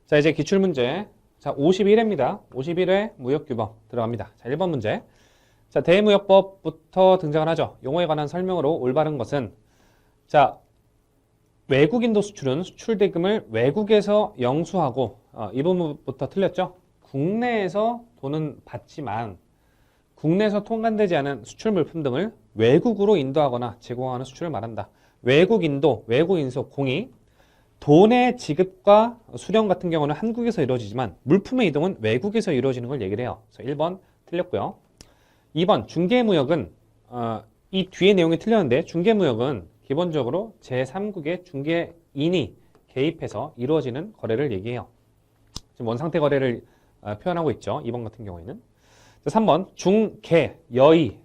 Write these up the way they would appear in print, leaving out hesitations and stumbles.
자, 이제 기출문제. 자, 51회입니다. 51회 무역규범 들어갑니다. 자, 1번 문제. 자, 대무역법부터 등장을 하죠. 용어에 관한 설명으로 올바른 것은, 자, 외국인도 수출은 수출 대금을 외국에서 영수하고, 이 부분부터 틀렸죠? 국내에서 돈은 받지만 국내에서 통관되지 않은 수출 물품 등을 외국으로 인도하거나 제공하는 수출을 말한다. 외국인도, 외국인소, 공이 돈의 지급과 수령 같은 경우는 한국에서 이루어지지만 물품의 이동은 외국에서 이루어지는 걸 얘기를 해요. 그래서 1번 틀렸고요. 2번 중개무역은 이 뒤에 내용이 틀렸는데, 중개무역은 기본적으로 제3국의 중개인이 개입해서 이루어지는 거래를 얘기해요. 지금 원상태 거래를 표현하고 있죠. 2번 같은 경우에는. 3번 중개, 여의.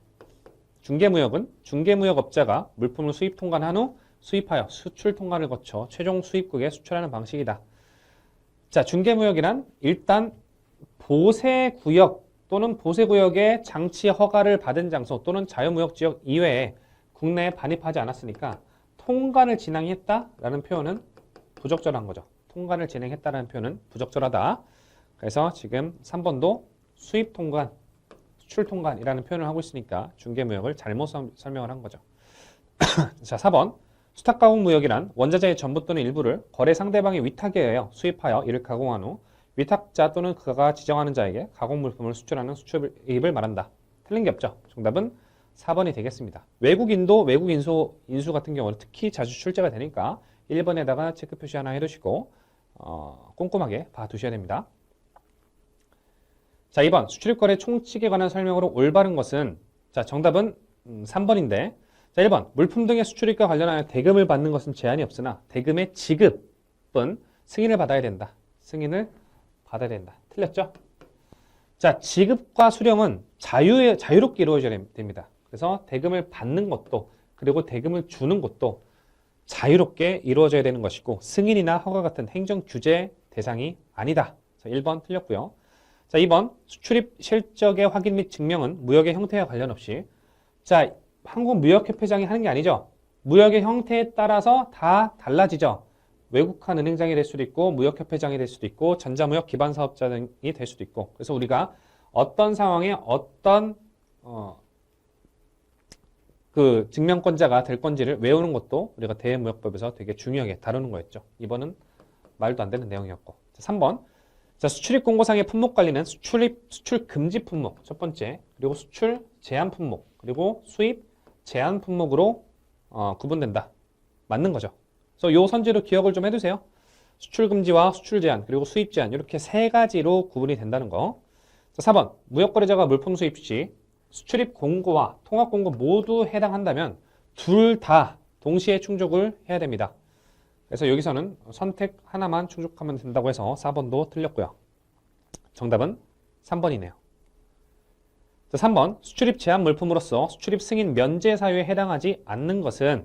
중개무역은 중개무역업자가 물품을 수입 통관한 후 수입하여 수출 통관을 거쳐 최종 수입국에 수출하는 방식이다. 자, 중개무역이란 일단 보세구역 또는 보세구역의 장치 허가를 받은 장소 또는 자유무역지역 이외에 국내에 반입하지 않았으니까 통관을 진행했다라는 표현은 부적절한 거죠. 통관을 진행했다라는 표현은 부적절하다. 그래서 지금 3번도 수입 통관, 수출 통관이라는 표현을 하고 있으니까 중개무역을 잘못 설명을 한 거죠. 자, 4번. 수탁가공무역이란 원자재의 전부 또는 일부를 거래 상대방의 위탁에 의하여 수입하여 이를 가공한 후 위탁자 또는 그가 지정하는 자에게 가공물품을 수출하는 수출입을 말한다. 틀린 게 없죠. 정답은 4번이 되겠습니다. 외국인도, 외국인소, 인수 같은 경우는 특히 자주 출제가 되니까 1번에다가 체크 표시 하나 해두시고 꼼꼼하게 봐두셔야 됩니다. 자, 2번 수출입거래 총칙에 관한 설명으로 올바른 것은, 자, 정답은 3번인데, 자, 1번 물품 등의 수출입과 관련하여 대금을 받는 것은 제한이 없으나 대금의 지급은 승인을 받아야 된다. 승인을 받아야 된다. 틀렸죠? 자, 지급과 수령은 자유롭게 이루어져야 됩니다. 그래서 대금을 받는 것도 그리고 대금을 주는 것도 자유롭게 이루어져야 되는 것이고 승인이나 허가 같은 행정 규제 대상이 아니다. 자, 1번 틀렸고요. 자, 2번 수출입 실적의 확인 및 증명은 무역의 형태와 관련 없이, 자, 한국무역협회장이 하는 게 아니죠. 무역의 형태에 따라서 다 달라지죠. 외국한 은행장이 될 수도 있고 무역협회장이 될 수도 있고 전자무역 기반사업장이 될 수도 있고, 그래서 우리가 어떤 상황에 어떤 그 증명권자가 될 건지를 외우는 것도 우리가 대무역법에서 되게 중요하게 다루는 거였죠. 이번은 말도 안 되는 내용이었고. 자, 3번. 자, 수출입 공고상의 품목 관리는 수출 금지 품목 첫 번째, 그리고 수출 제한 품목, 그리고 수입 제한 품목으로 구분된다. 맞는 거죠. 그래서 요 선지로 기억을 좀 해두세요. 수출 금지와 수출 제한, 그리고 수입 제한, 이렇게 세 가지로 구분이 된다는 거. 자, 4번 무역거래자가 물품 수입 시 수출입 공고와 통합 공고 모두 해당한다면 둘 다 동시에 충족을 해야 됩니다. 그래서 여기서는 선택 하나만 충족하면 된다고 해서 4번도 틀렸고요. 정답은 3번이네요. 자, 3번 수출입 제한 물품으로서 수출입 승인 면제 사유에 해당하지 않는 것은,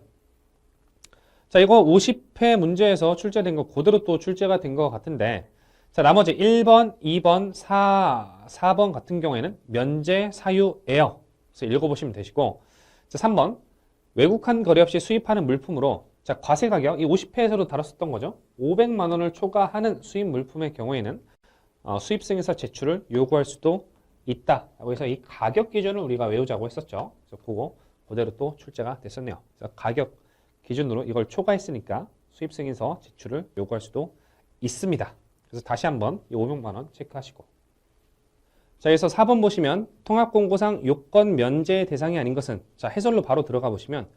자, 이거 50회 문제에서 출제된 거 그대로 또 출제가 된 것 같은데, 자, 나머지 1번, 2번, 4번 같은 경우에는 면제 사유예요. 그래서 읽어보시면 되시고, 자, 3번 외국한 거래 없이 수입하는 물품으로, 자, 과세 가격, 이 50회에서도 다뤘었던 거죠. 500만 원을 초과하는 수입 물품의 경우에는 수입 승인서 제출을 요구할 수도 있다라고 해서 이 가격 기준을 우리가 외우자고 했었죠. 그래서 그거 그대로 또 출제가 됐었네요. 그래서 가격 기준으로 이걸 초과했으니까 수입 승인서 제출을 요구할 수도 있습니다. 그래서 다시 한번 이 500만 원 체크하시고. 자, 그래서 4번 보시면 통합공고상 요건 면제 대상이 아닌 것은, 자, 해설로 바로 들어가 보시면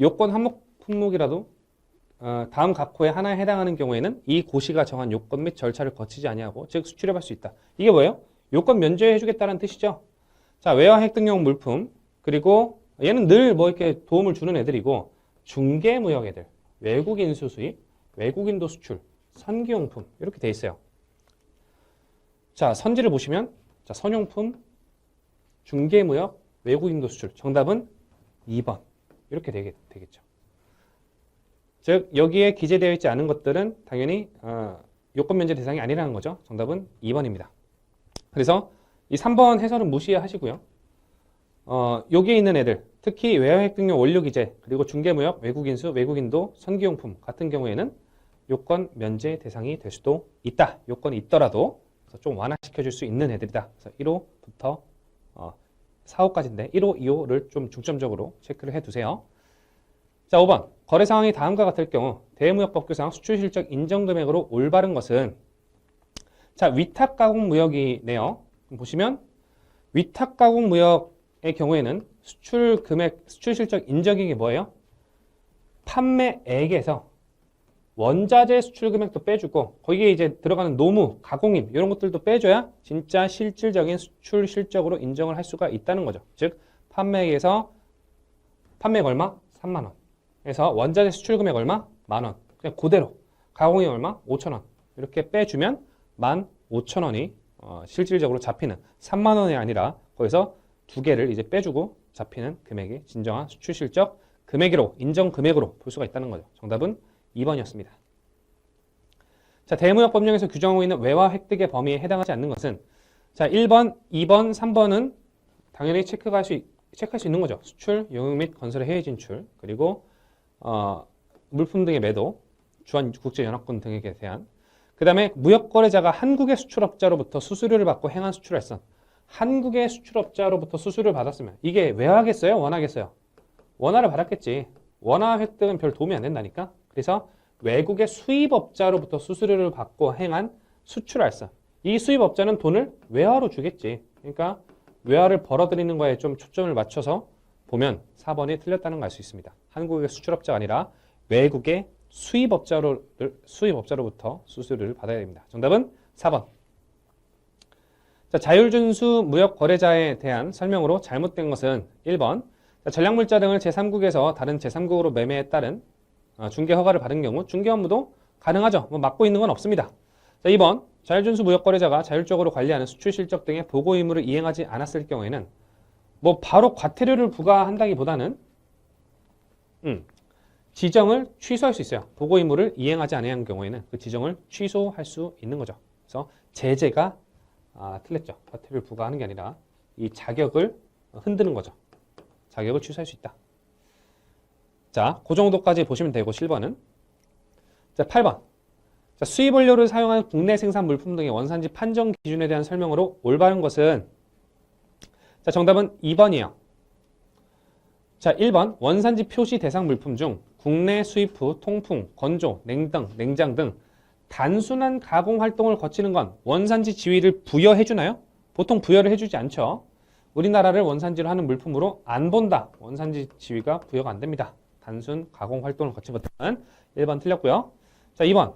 요건 한 품목이라도 다음 각 호에 하나에 해당하는 경우에는 이 고시가 정한 요건 및 절차를 거치지 아니하고 즉 수출입할 수 있다. 이게 뭐예요? 요건 면제해 주겠다는 뜻이죠. 자, 외화 획득용 물품, 그리고 얘는 늘 뭐 이렇게 도움을 주는 애들이고, 중개무역 애들, 외국인수 수입, 외국인도 수출, 선기용품 이렇게 돼 있어요. 자, 선지를 보시면, 자, 선용품, 중개무역, 외국인도 수출. 정답은 2번. 이렇게 되겠죠. 즉 여기에 기재되어 있지 않은 것들은 당연히 요건 면제 대상이 아니라는 거죠. 정답은 2번입니다. 그래서 이 3번 해설은 무시하시고요. 여기에 있는 애들, 특히 외화 획득용 원료 기재, 그리고 중개무역, 외국인수, 외국인도, 선기용품 같은 경우에는 요건 면제 대상이 될 수도 있다. 요건이 있더라도 그래서 좀 완화시켜 줄 수 있는 애들이다. 그래서 1호부터 4, 5까지인데 1호, 2호를 좀 중점적으로 체크를 해두세요. 자, 5번. 거래 상황이 다음과 같을 경우 대무역법규상 수출 실적 인정 금액으로 올바른 것은 자, 위탁 가공 무역이네요. 보시면 위탁 가공 무역의 경우에는 수출 금액, 수출 실적 인정액이 뭐예요? 판매액에서 원자재 수출 금액도 빼주고 거기에 이제 들어가는 노무, 가공임 이런 것들도 빼줘야 진짜 실질적인 수출 실적으로 인정을 할 수가 있다는 거죠. 즉 판매액에서 판매액 얼마? 3만 원. 그래서 원자재 수출 금액 얼마? 1만 원. 그냥 그대로 가공이 얼마? 5천 원. 이렇게 빼주면 15,000원이 실질적으로 잡히는 3만 원이 아니라 거기서 두 개를 이제 빼주고 잡히는 금액이 진정한 수출 실적 금액으로 인정 금액으로 볼 수가 있다는 거죠. 정답은 2번이었습니다. 자, 대무역 법령에서 규정하고 있는 외화 획득의 범위에 해당하지 않는 것은 자, 1번, 2번, 3번은 당연히 체크할 수 있는 거죠. 수출, 용역 및 건설의 해외 진출, 그리고 물품 등의 매도, 주한 국제 연합권 등에 대한 그 다음에 무역거래자가 한국의 수출업자로부터 수수료를 받고 행한 수출할선 한국의 수출업자로부터 수수료를 받았으면 이게 외화겠어요? 원화겠어요? 원화를 받았겠지. 원화 획득은 별 도움이 안 된다니까. 그래서 외국의 수입업자로부터 수수료를 받고 행한 수출할선 이 수입업자는 돈을 외화로 주겠지. 그러니까 외화를 벌어들이는 거에 좀 초점을 맞춰서 보면 4번이 틀렸다는 걸 알 수 있습니다. 한국의 수출업자가 아니라 외국의 수입업자로부터 수수료를 받아야 됩니다. 정답은 4번. 자, 자율준수 무역거래자에 대한 설명으로 잘못된 것은 1번. 자, 전략물자 등을 제3국에서 다른 제3국으로 매매에 따른 중개 허가를 받은 경우 중개 업무도 가능하죠. 뭐 막고 있는 건 없습니다. 자, 2번. 자율준수 무역거래자가 자율적으로 관리하는 수출 실적 등의 보고 의무를 이행하지 않았을 경우에는 뭐 바로 과태료를 부과한다기보다는 지정을 취소할 수 있어요. 보고 의무를 이행하지 않은 경우에는 그 지정을 취소할 수 있는 거죠. 그래서 제재가 틀렸죠. 과태료를 부과하는 게 아니라 이 자격을 흔드는 거죠. 자격을 취소할 수 있다. 자, 그 정도까지 보시면 되고 7번은 자, 8번. 자, 수입 원료를 사용한 국내 생산 물품 등의 원산지 판정 기준에 대한 설명으로 올바른 것은 자, 정답은 2번이에요. 자, 1번. 원산지 표시 대상 물품 중 국내 수입 후 통풍, 건조, 냉동, 냉장 등 단순한 가공 활동을 거치는 건 원산지 지위를 부여해 주나요? 보통 부여를 해주지 않죠. 우리나라를 원산지로 하는 물품으로 안 본다. 원산지 지위가 부여가 안 됩니다. 단순 가공 활동을 거친 것들은 1번 틀렸고요. 자, 2번.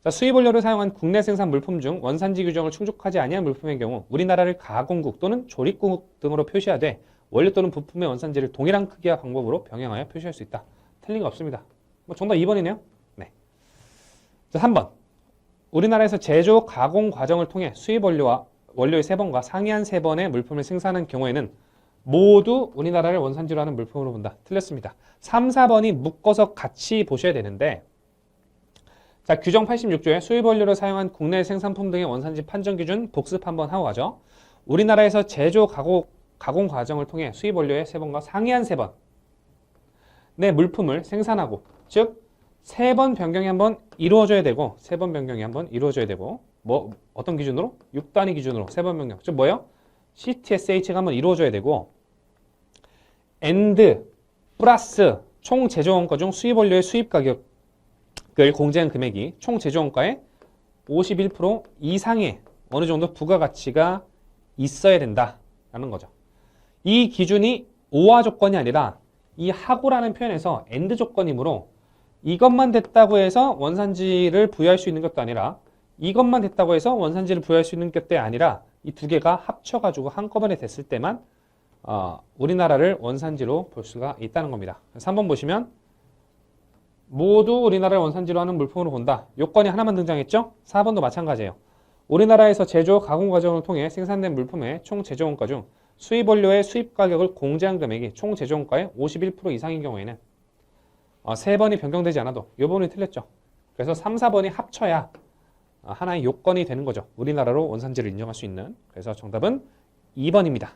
자, 수입 원료를 사용한 국내 생산 물품 중 원산지 규정을 충족하지 아니한 물품의 경우 우리나라를 가공국 또는 조립국 등으로 표시하되 원료 또는 부품의 원산지를 동일한 크기와 방법으로 병행하여 표시할 수 있다. 틀린 거 없습니다. 뭐 정답 2번이네요. 네. 자, 3번. 우리나라에서 제조 가공 과정을 통해 수입 원료의 3번과 상이한 3번의 물품을 생산한 경우에는 모두 우리나라를 원산지로 하는 물품으로 본다. 틀렸습니다. 3, 4번이 묶어서 같이 보셔야 되는데 자, 규정 86조에 수입 원료를 사용한 국내 생산품 등의 원산지 판정 기준 복습 한번 하고 가죠. 우리나라에서 제조 가공 과정을 통해 수입 원료의 3번과 상이한 3번 내 물품을 생산하고 즉 3번 변경이 한번 이루어져야 되고 3번 변경이 한번 이루어져야 되고 뭐 어떤 기준으로? 6단위 기준으로 3번 변경 즉 뭐예요? CTSH가 한번 이루어져야 되고 and 플러스 총 제조원가 중 수입 원료의 수입 가격을 공제한 금액이 총 제조원가의 51% 이상의 어느 정도 부가가치가 있어야 된다라는 거죠. 이 기준이 오화 조건이 아니라 이 하고라는 표현에서 and 조건이므로 이것만 됐다고 해서 원산지를 부여할 수 있는 것도 아니라 이것만 됐다고 해서 원산지를 부여할 수 있는 것도 아니라 이 두 개가 합쳐가지고 한꺼번에 됐을 때만 우리나라를 원산지로 볼 수가 있다는 겁니다. 3번 보시면 모두 우리나라를 원산지로 하는 물품으로 본다. 요건이 하나만 등장했죠? 4번도 마찬가지예요. 우리나라에서 제조 가공 과정을 통해 생산된 물품의 총 제조원가 중 수입 원료의 수입 가격을 공제한 금액이 총 제조원가의 51% 이상인 경우에는 3번이 변경되지 않아도 이 부분이 틀렸죠. 그래서 3, 4번이 합쳐야 하나의 요건이 되는 거죠. 우리나라로 원산지를 인정할 수 있는. 그래서 정답은 2번입니다.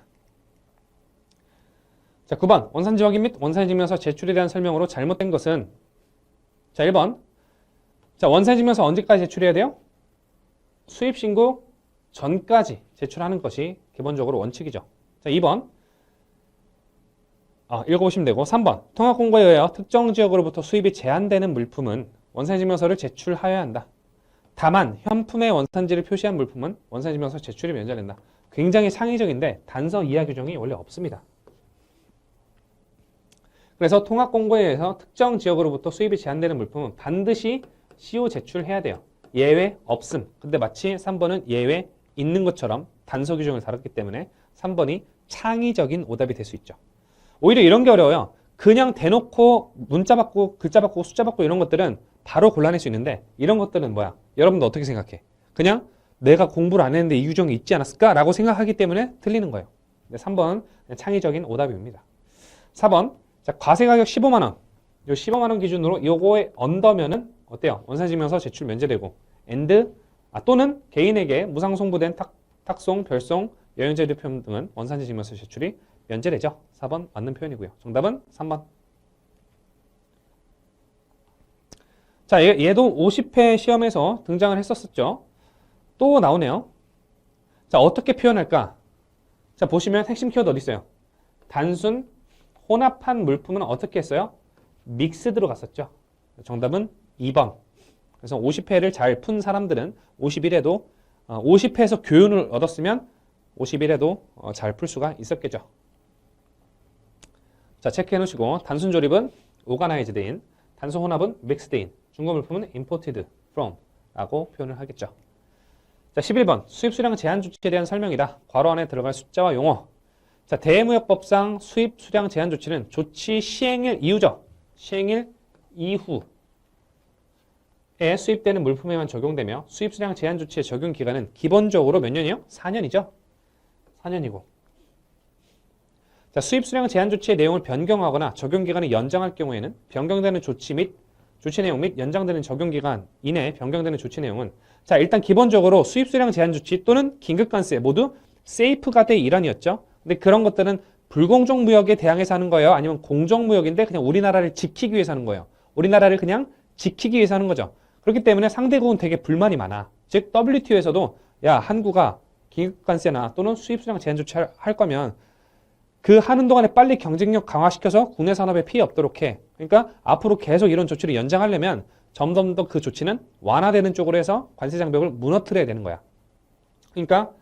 자, 9번. 원산지 확인 및 원산지 증명서 제출에 대한 설명으로 잘못된 것은 자, 1번. 자, 원산지명서 언제까지 제출해야 돼요? 수입 신고 전까지 제출하는 것이 기본적으로 원칙이죠. 자, 2번. 읽어보시면 되고 3번. 통합공고에 의하여 특정 지역으로부터 수입이 제한되는 물품은 원산지명서를 제출하여야 한다. 다만 현품의 원산지를 표시한 물품은 원산지명서 제출이 면제된다. 굉장히 창의적인데 단서 이하 규정이 원래 없습니다. 그래서 통합공고에 의해서 특정 지역으로부터 수입이 제한되는 물품은 반드시 시효 제출해야 돼요. 예외 없음. 근데 마치 3번은 예외 있는 것처럼 단서 규정을 다뤘기 때문에 3번이 창의적인 오답이 될 수 있죠. 오히려 이런 게 어려워요. 그냥 대놓고 문자 바꾸고 글자 바꾸고 숫자 바꾸고 이런 것들은 바로 골라낼 수 있는데 이런 것들은 뭐야? 여러분도 어떻게 생각해? 그냥 내가 공부를 안 했는데 이 규정이 있지 않았을까? 라고 생각하기 때문에 틀리는 거예요. 3번은 창의적인 오답입니다. 4번. 자, 과세가격 15만 원. 요 15만 원 기준으로 요거에 언더면은 어때요? 원산지명서 제출 면제되고 또는 개인에게 무상송부된 탁송, 별송, 여행자료표 등은 원산지명서 제출이 면제되죠. 4번 맞는 표현이고요. 정답은 3번. 자, 얘도 50회 시험에서 등장을 했었죠. 또 나오네요. 자, 어떻게 표현할까? 자, 보시면 핵심 키워드 어디 있어요? 단순, 혼합한 물품은 어떻게 했어요? 믹스드로 갔었죠. 정답은 2번. 그래서 50회를 잘 푼 사람들은 51회도 50회에서 교훈을 얻었으면 51회도 잘 풀 수가 있었겠죠. 자, 체크해 놓으시고 단순 조립은 organized in, 단순 혼합은 mixed in, 중고 물품은 imported from 라고 표현을 하겠죠. 자, 11번 수입 수량 제한 조치에 대한 설명이다. 괄호 안에 들어갈 숫자와 용어. 자, 대무역법상 수입 수량 제한 조치는 조치 시행일 이후죠. 시행일 이후에 수입되는 물품에만 적용되며 수입 수량 제한 조치의 적용 기간은 기본적으로 몇 년이요? 4년이죠. 4년이고. 자, 수입 수량 제한 조치의 내용을 변경하거나 적용 기간을 연장할 경우에는 변경되는 조치 내용 및 연장되는 적용 기간 이내에 변경되는 조치 내용은 자, 일단 기본적으로 수입 수량 제한 조치 또는 긴급 관세 모두 세이프가드의 일환이었죠. 근데 그런 것들은 불공정 무역에 대항해서 하는 거예요? 아니면 공정 무역인데 그냥 우리나라를 지키기 위해서 하는 거예요? 우리나라를 그냥 지키기 위해서 하는 거죠. 그렇기 때문에 상대국은 되게 불만이 많아. 즉 WTO에서도 야, 한국아 긴급 관세나 또는 수입 수량 제한 조치 할 거면 그 하는 동안에 빨리 경쟁력 강화시켜서 국내 산업에 피해 없도록 해. 그러니까 앞으로 계속 이런 조치를 연장하려면 점점 더 그 조치는 완화되는 쪽으로 해서 관세 장벽을 무너뜨려야 되는 거야. 그러니까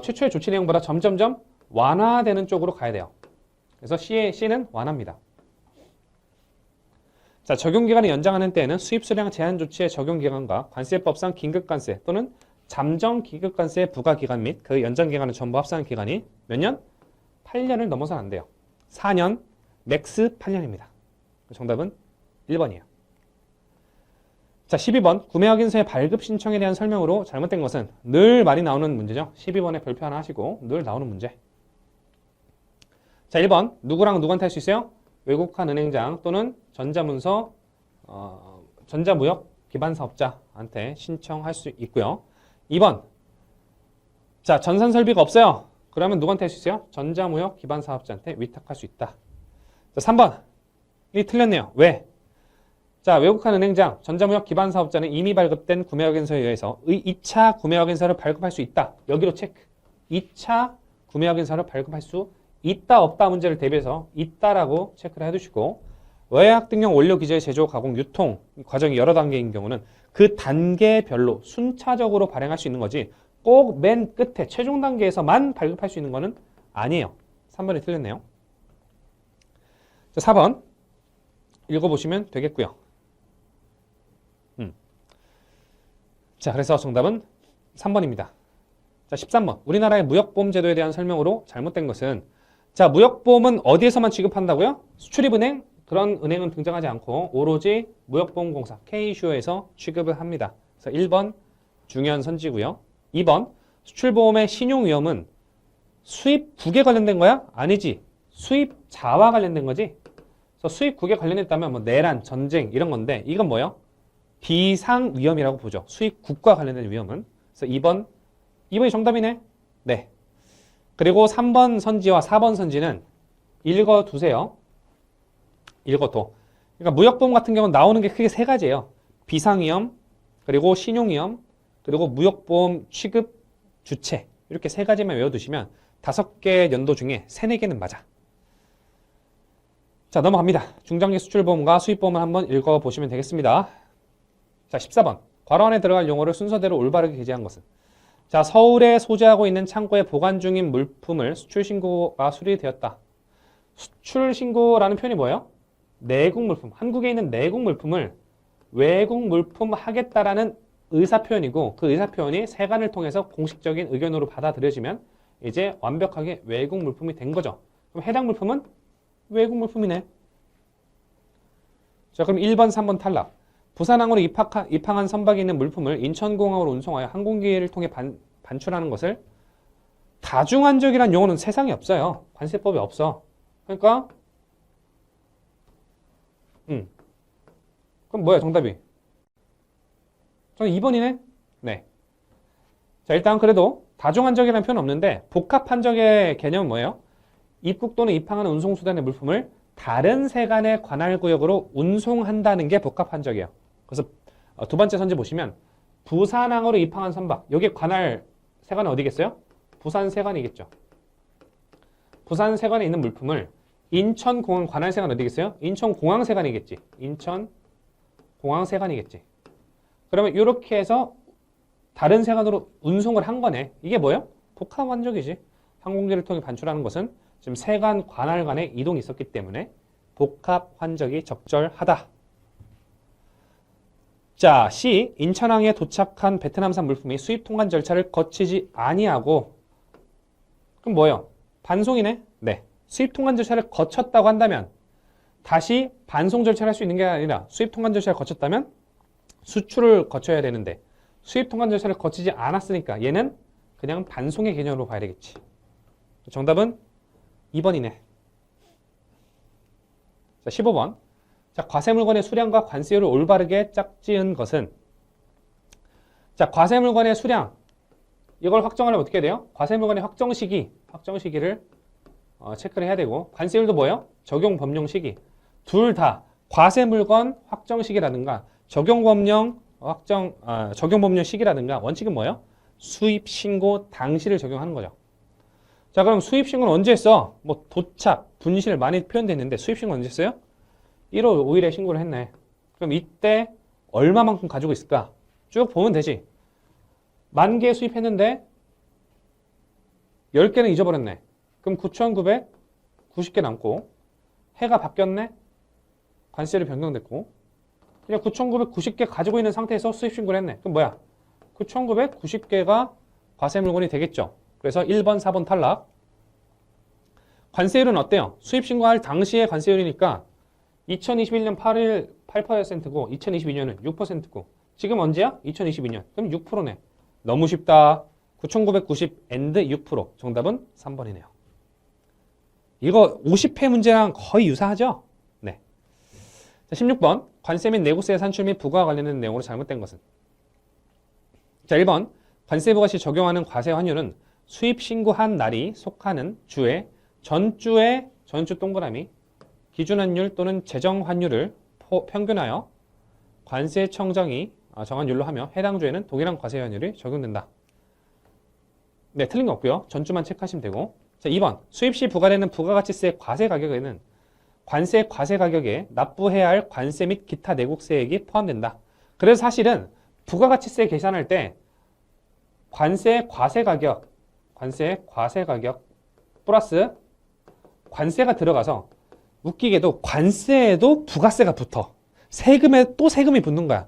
최초의 조치 내용보다 점점점 완화되는 쪽으로 가야 돼요. 그래서 C는 완화입니다. 자, 적용기간을 연장하는 때에는 수입 수량 제한 조치의 적용기간과 관세법상 긴급관세 또는 잠정 긴급관세의 부과기간 및 그 연장기간을 전부 합산한 기간이 몇 년? 8년을 넘어서는 안 돼요. 4년, 맥스 8년입니다. 정답은 1번이에요. 자, 12번 구매 확인서의 발급 신청에 대한 설명으로 잘못된 것은 늘 많이 나오는 문제죠. 12번에 별표 하나 하시고 늘 나오는 문제. 자, 1번 누구랑 누구한테 할 수 있어요? 외국한 은행장 또는 전자문서, 전자무역 기반 사업자한테 신청할 수 있고요. 2번 자, 전산 설비가 없어요. 그러면 누구한테 할 수 있어요? 전자무역 기반 사업자한테 위탁할 수 있다. 자, 3번 이 틀렸네요. 왜? 자, 외국한 은행장, 전자무역 기반 사업자는 이미 발급된 구매 확인서에 의해서 2차 구매 확인서를 발급할 수 있다. 여기로 체크. 2차 구매 확인서를 발급할 수 있다, 없다 문제를 대비해서 있다라고 체크를 해두시고 외약 등용 원료 기재 제조 가공 유통 과정이 여러 단계인 경우는 그 단계별로 순차적으로 발행할 수 있는 거지 꼭 맨 끝에 최종 단계에서만 발급할 수 있는 거는 아니에요. 3번이 틀렸네요. 자, 4번 읽어보시면 되겠고요. 자, 그래서 정답은 3번입니다. 자, 13번 우리나라의 무역보험 제도에 대한 설명으로 잘못된 것은 자, 무역보험은 어디에서만 지급한다고요? 수출입은행? 그런 은행은 등장하지 않고 오로지 무역보험공사 K슈어에서 취급을 합니다. 그래서 1번 중요한 선지고요. 2번 수출보험의 신용위험은 수입국에 관련된 거야? 아니지. 수입자와 관련된 거지. 그래서 수입국에 관련했다면 뭐 내란, 전쟁 이런 건데 이건 뭐예요? 비상위험이라고 보죠. 수입국과 관련된 위험은. 그래서 2번이 정답이네. 네. 그리고 3번 선지와 4번 선지는 읽어두세요. 읽어둬. 그러니까 무역보험 같은 경우는 나오는 게 크게 세 가지예요. 비상위험, 그리고 신용위험, 그리고 무역보험 취급 주체 이렇게 세 가지만 외워두시면 5개 연도 중에 3, 4개는 맞아. 자, 넘어갑니다. 중장기 수출보험과 수입보험을 한번 읽어보시면 되겠습니다. 자, 14번. 괄호 안에 들어갈 용어를 순서대로 올바르게 게재한 것은? 자, 서울에 소재하고 있는 창고에 보관 중인 물품을 수출신고가 수리되었다. 수출신고라는 표현이 뭐예요? 내국 물품. 한국에 있는 내국 물품을 외국 물품 하겠다라는 의사표현이고 그 의사표현이 세관을 통해서 공식적인 의견으로 받아들여지면 이제 완벽하게 외국 물품이 된 거죠. 그럼 해당 물품은 외국 물품이네. 자, 그럼 1번, 3번 탈락. 부산항으로 입항한 선박이 있는 물품을 인천공항으로 운송하여 항공기를 통해 반출하는 것을 다중환적이라는 용어는 세상에 없어요. 관세법에 없어. 그러니까 그럼 뭐야 정답이? 저는 2번이네. 네. 자, 일단 그래도 다중환적이라는 표현은 없는데 복합환적의 개념은 뭐예요? 입국 또는 입항하는 운송수단의 물품을 다른 세관의 관할구역으로 운송한다는 게 복합환적이에요. 그래서 두 번째 선지 보시면 부산항으로 입항한 선박. 여기 관할 세관은 어디겠어요? 부산 세관이겠죠. 부산 세관에 있는 물품을 인천공항 관할 세관 어디겠어요? 인천공항 세관이겠지. 인천공항 세관이겠지. 그러면 이렇게 해서 다른 세관으로 운송을 한 거네. 이게 뭐예요? 복합환적이지. 항공기를 통해 반출하는 것은 지금 세관 관할 간의 이동이 있었기 때문에 복합환적이 적절하다. 자, C. 인천항에 도착한 베트남산 물품이 수입 통관 절차를 거치지 아니하고 그럼 뭐예요? 반송이네? 네. 수입 통관 절차를 거쳤다고 한다면 다시 반송 절차를 할 수 있는 게 아니라 수입 통관 절차를 거쳤다면 수출을 거쳐야 되는데 수입 통관 절차를 거치지 않았으니까 얘는 그냥 반송의 개념으로 봐야 되겠지. 정답은 2번이네. 자, 15번. 자, 과세물건의 수량과 관세율을 올바르게 짝지은 것은? 자, 과세물건의 수량. 이걸 확정하려면 어떻게 해야 돼요? 과세물건의 확정 시기를 체크를 해야 되고, 관세율도 뭐예요? 적용 법령 시기. 둘 다 과세물건 확정 시기라든가 적용 법령 시기라든가 원칙은 뭐예요? 수입 신고 당시를 적용하는 거죠. 자, 그럼 수입 신고는 언제 했어? 뭐 도착, 분실 많이 표현됐는데 수입 신고 언제 했어요? 1월 5일에 신고를 했네. 그럼 이때 얼마만큼 가지고 있을까? 쭉 보면 되지. 10,000개 수입했는데 10개는 잊어버렸네. 그럼 9,990개 남고 해가 바뀌었네. 관세율이 변경됐고 그냥 9,990개 가지고 있는 상태에서 수입 신고를 했네. 그럼 뭐야? 9,990개가 과세 물건이 되겠죠. 그래서 1번, 4번 탈락. 관세율은 어때요? 수입 신고할 당시의 관세율이니까 2021년 8%고 2022년은 6%고 지금 언제야? 2022년. 그럼 6%네. 너무 쉽다. 9,990 and 6%. 정답은 3번이네요. 이거 50회 문제랑 거의 유사하죠? 네. 자, 16번. 관세 및 내구세 산출 및 부과와 관련된 내용으로 잘못된 것은? 자, 1번. 관세 부과 시 적용하는 과세 환율은 수입 신고한 날이 속하는 주에 전주 동그라미 기준 환율 또는 제정 환율을 평균하여 관세청정이 정한 율로 하며 해당 주에는 동일한 과세 환율이 적용된다. 네, 틀린 거 없고요. 전주만 체크하시면 되고. 자, 2번. 수입 시 부과되는 부가가치세 과세 가격에는 관세 과세 가격에 납부해야 할 관세 및 기타 내국세액이 포함된다. 그래서 사실은 부가가치세 계산할 때 관세 과세 가격 플러스 관세가 들어가서 웃기게도 관세에도 부가세가 붙어. 세금에 또 세금이 붙는 거야.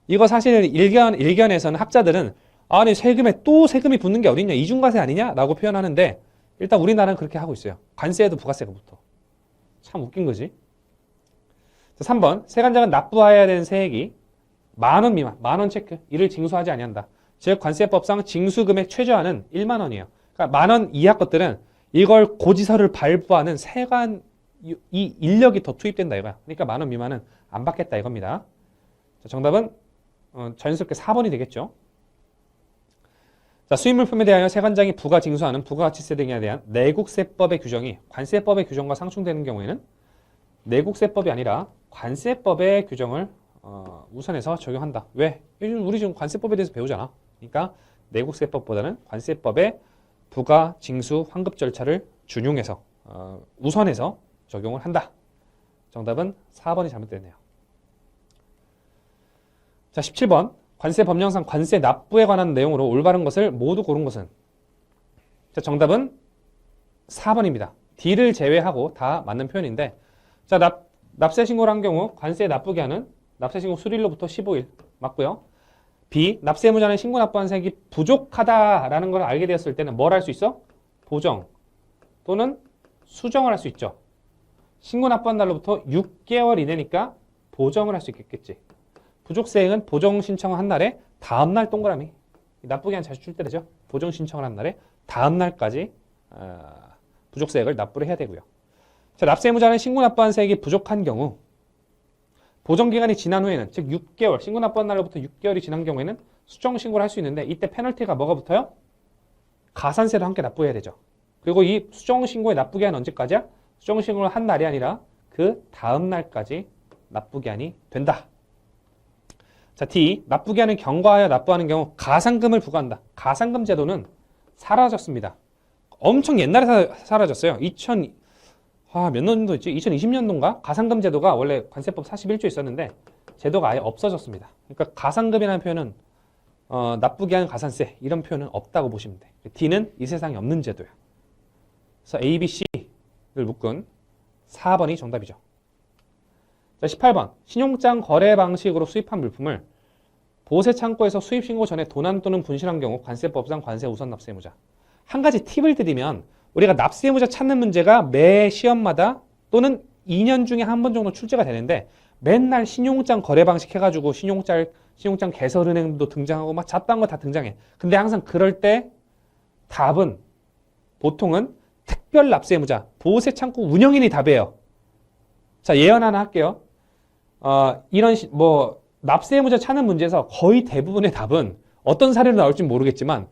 이거 사실 일견에서는 학자들은 아니 세금에 또 세금이 붙는 게 어딨냐 이중과세 아니냐 라고 표현하는데 일단 우리나라는 그렇게 하고 있어요. 관세에도 부가세가 붙어. 참 웃긴 거지. 자, 3번 세관장은 납부해야 되는 세액이 10,000원 미만 10,000원 체크 이를 징수하지 아니한다. 즉 관세법상 징수금액 최저한은 10,000원이에요. 그러니까 10,000원 이하 것들은 이걸 고지서를 발부하는 세관 이 인력이 더 투입된다 이거야. 그러니까 10,000원 미만은 안 받겠다 이겁니다. 자, 정답은 자연스럽게 4번이 되겠죠. 자, 수입물품에 대하여 세관장이 부가 징수하는 부가가치세 등에 대한 내국세법의 규정이 관세법의 규정과 상충되는 경우에는 내국세법이 아니라 관세법의 규정을 우선해서 적용한다. 왜? 우리 지금 관세법에 대해서 배우잖아. 그러니까 내국세법보다는 관세법의 부가, 징수, 환급 절차를 준용해서 우선해서 적용을 한다. 정답은 4번이 잘못됐네요. 자, 17번. 관세 법령상 관세 납부에 관한 내용으로 올바른 것을 모두 고른 것은? 자, 정답은 4번입니다. D를 제외하고 다 맞는 표현인데, 자, 납세 신고를 한 경우 관세 납부기 한은 납세 신고 수리일로부터 15일 맞고요. B. 납세 의무자는 신고 납부한 세액이 부족하다라는 걸 알게 되었을 때는 뭘 할 수 있어? 보정 또는 수정을 할 수 있죠. 신고 납부한 날로부터 6개월 이내니까 보정을 할 수 있겠지. 부족세액은 보정 신청을 한 날에 다음 날 동그라미. 납부기한 자주 줄 때 되죠. 보정 신청을 한 날에 다음 날까지 부족세액을 납부를 해야 되고요. 자, 납세 의무자는 신고 납부한 세액이 부족한 경우 보정기간이 지난 후에는, 즉 6개월, 신고 납부한 날로부터 6개월이 지난 경우에는 수정 신고를 할 수 있는데, 이때 페널티가 뭐가 붙어요? 가산세도 함께 납부해야 되죠. 그리고 이 수정 신고의 납부기한 언제까지야? 수정 신고를 한 날이 아니라 그 다음 날까지 납부기한이 된다. 자, D. 납부기한을 경과하여 납부하는 경우 가산금을 부과한다. 가산금 제도는 사라졌습니다. 엄청 옛날에 사라졌어요. 몇 년도 있지? 2020년도인가? 가산금 제도가 원래 관세법 41조에 있었는데 제도가 아예 없어졌습니다. 그러니까 가산금이라는 표현은 납부기한 가산세 이런 표현은 없다고 보시면 돼. D는 이 세상에 없는 제도야. 그래서 A, B, C를 묶은 4번이 정답이죠. 자, 18번. 신용장 거래 방식으로 수입한 물품을 보세 창고에서 수입 신고 전에 도난 또는 분실한 경우 관세법상 관세 우선 납세 의무자. 한 가지 팁을 드리면, 우리가 납세 의무자 찾는 문제가 매 시험마다 또는 2년 중에 한 번 정도 출제가 되는데, 맨날 신용장 거래 방식 해가지고 신용장 개설은행도 등장하고 막 잡다한 거 다 등장해. 근데 항상 그럴 때 답은 보통은 특별 납세 의무자, 보세 창고 운영인이 답이에요. 자, 예언 하나 할게요. 납세 의무자 찾는 문제에서 거의 대부분의 답은 어떤 사례로 나올지 모르겠지만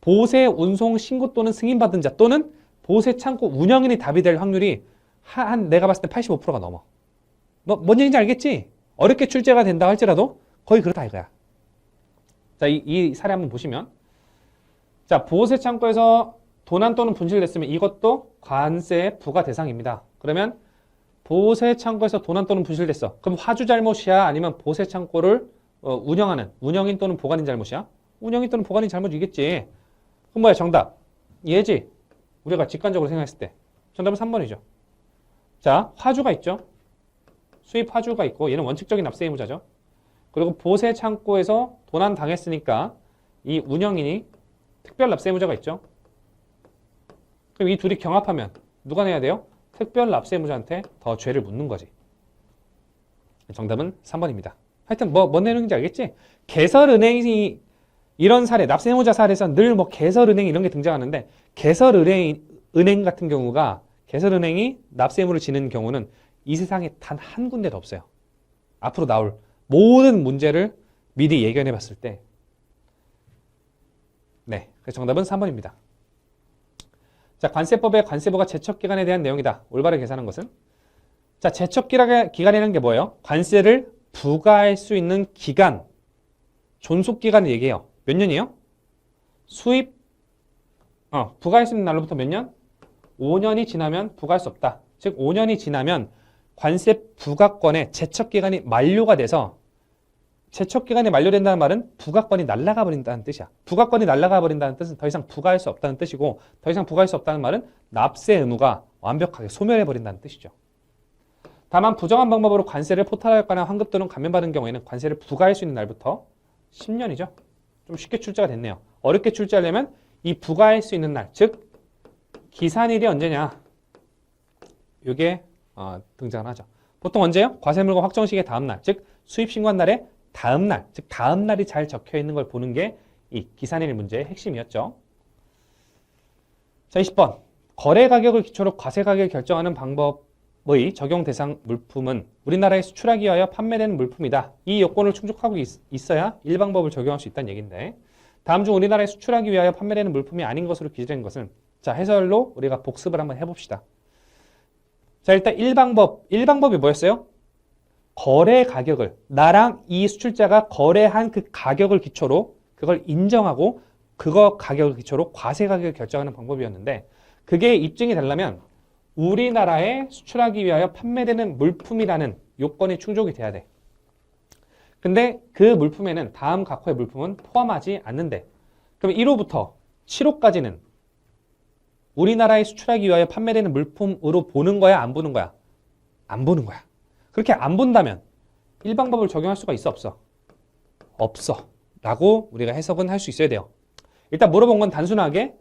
보세 운송 신고 또는 승인받은 자 또는 보세 창고 운영인이 답이 될 확률이 내가 봤을 때 85%가 넘어. 뭔 얘기인지 알겠지? 어렵게 출제가 된다 할지라도 거의 그렇다 이거야. 자, 이 사례 한번 보시면, 자, 보세 창고에서 도난 또는 분실됐으면 이것도 관세 부과 대상입니다. 그러면 보세 창고에서 도난 또는 분실됐어. 그럼 화주 잘못이야? 아니면 보세 창고를 운영하는 운영인 또는 보관인 잘못이야? 운영인 또는 보관인 잘못이겠지. 그럼 뭐야? 정답. 얘지. 우리가 직관적으로 생각했을 때. 정답은 3번이죠. 자, 화주가 있죠. 수입 화주가 있고 얘는 원칙적인 납세 의무자죠. 그리고 보세 창고에서 도난 당했으니까 이 운영인이 특별 납세 의무자가 있죠. 그럼 이 둘이 경합하면 누가 내야 돼요? 특별 납세 의무자한테 더 죄를 묻는 거지. 정답은 3번입니다. 하여튼 뭔 내용인지 알겠지? 개설은행이 이런 사례, 납세 의무자 사례에서 늘 개설은행 이런 게 등장하는데, 개설은행 같은 경우가, 개설은행이 납세 의무를 지는 경우는 이 세상에 단 한 군데도 없어요. 앞으로 나올 모든 문제를 미리 예견해 봤을 때. 네, 그래서 정답은 3번입니다. 자, 관세법의 관세부가 제척기간에 대한 내용이다. 올바르게 계산한 것은? 자, 제척기간이라는 게 뭐예요? 관세를 부과할 수 있는 기간, 존속기간을 얘기해요. 몇 년이에요? 부과할 수 있는 날로부터 몇 년? 5년이 지나면 부과할 수 없다. 즉 5년이 지나면 관세 부과권의 제척기간이 만료가 돼서, 제척기간이 만료된다는 말은 부과권이 날아가 버린다는 뜻이야. 부과권이 날아가 버린다는 뜻은 더 이상 부과할 수 없다는 뜻이고, 더 이상 부과할 수 없다는 말은 납세 의무가 완벽하게 소멸해 버린다는 뜻이죠. 다만 부정한 방법으로 관세를 포탈하였거나 환급 또는 감면받은 경우에는 관세를 부과할 수 있는 날부터 10년이죠. 좀 쉽게 출제가 됐네요. 어렵게 출제하려면 이 부과할 수 있는 날, 즉 기산일이 언제냐, 이게 등장을 하죠. 보통 언제요? 과세물건 확정식의 다음 날, 즉 수입 신고한 날의 다음 날, 즉 다음 날이 잘 적혀 있는 걸 보는 게 이 기산일 문제의 핵심이었죠. 자, 20번. 거래 가격을 기초로 과세 가격을 결정하는 방법의 적용 대상 물품은 우리나라에 수출하기 위하여 판매되는 물품이다. 이 요건을 충족하고 있어야 1방법을 적용할 수 있다는 얘기인데, 다음 중 우리나라에 수출하기 위하여 판매되는 물품이 아닌 것으로 기재된 것은? 자, 해설로 우리가 복습을 한번 해봅시다. 자, 일단 1방법이 뭐였어요? 거래 가격을, 나랑 이 수출자가 거래한 그 가격을 기초로 그걸 인정하고 그거 가격을 기초로 과세 가격을 결정하는 방법이었는데, 그게 입증이 되려면 우리나라에 수출하기 위하여 판매되는 물품이라는 요건이 충족이 돼야 돼. 근데 그 물품에는 다음 각호의 물품은 포함하지 않는데, 그럼 1호부터 7호까지는 우리나라에 수출하기 위하여 판매되는 물품으로 보는 거야, 안 보는 거야? 안 보는 거야. 그렇게 안 본다면 일방법을 적용할 수가 있어, 없어? 없어. 라고 우리가 해석은 할 수 있어야 돼요. 일단 물어본 건 단순하게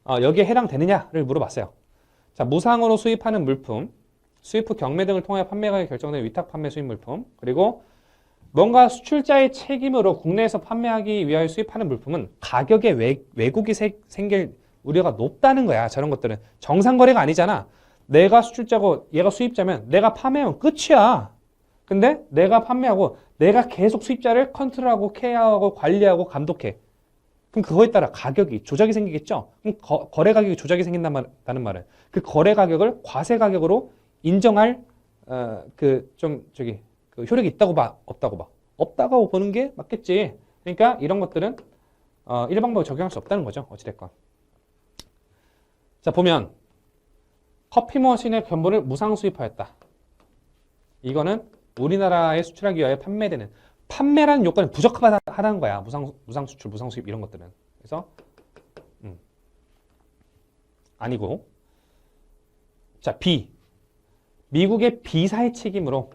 여기에 해당되느냐를 물어봤어요. 자, 무상으로 수입하는 물품, 수입 후 경매 등을 통해 판매가격이 결정된 위탁 판매 수입 물품, 그리고 뭔가 수출자의 책임으로 국내에서 판매하기 위하여 수입하는 물품은 가격에 왜곡이 생길 우려가 높다는 거야. 저런 것들은 정상 거래가 아니잖아. 내가 수출자고 얘가 수입자면 내가 판매하면 끝이야. 근데 내가 판매하고 내가 계속 수입자를 컨트롤하고 케어하고 관리하고 감독해. 그럼 그거에 따라 가격이 조작이 생기겠죠. 그럼 거래 가격이 조작이 생긴다는 말은 그 거래 가격을 과세 가격으로 인정할 그 효력이 있다고 봐, 없다고 봐. 없다고 보는 게 맞겠지. 그러니까 이런 것들은 일방법을 적용할 수 없다는 거죠. 어찌됐건. 자, 보면 커피 머신의 견본을 무상 수입하였다. 이거는 우리나라에 수출하기 위하여 판매되는, 판매라는 요건이 부적합하다는 거야. 무상 수출, 무상 수입 이런 것들은. 그래서 아니고. 자, B. 미국의 B사의 책임으로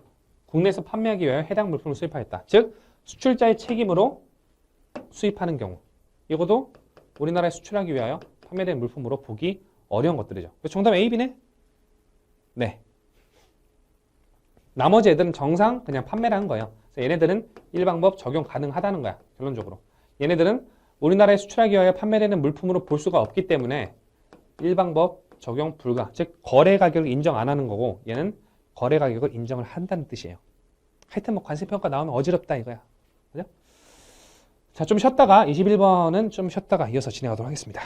국내에서 판매하기 위하여 해당 물품을 수입하였다. 즉 수출자의 책임으로 수입하는 경우, 이것도 우리나라에 수출하기 위하여 판매된 물품으로 보기 어려운 것들이죠. 정답 A, B네? 네. 나머지 애들은 정상 그냥 판매라는 거예요. 그래서 얘네들은 일방법 적용 가능하다는 거야. 결론적으로. 얘네들은 우리나라에 수출하기 위하여 판매되는 물품으로 볼 수가 없기 때문에 일방법 적용 불가. 즉 거래 가격을 인정 안 하는 거고, 얘는 거래 가격을 인정을 한다는 뜻이에요. 하여튼 뭐 관세평가 나오면 어지럽다 이거야. 그죠? 자, 좀 쉬었다가 21번은 좀 쉬었다가 이어서 진행하도록 하겠습니다.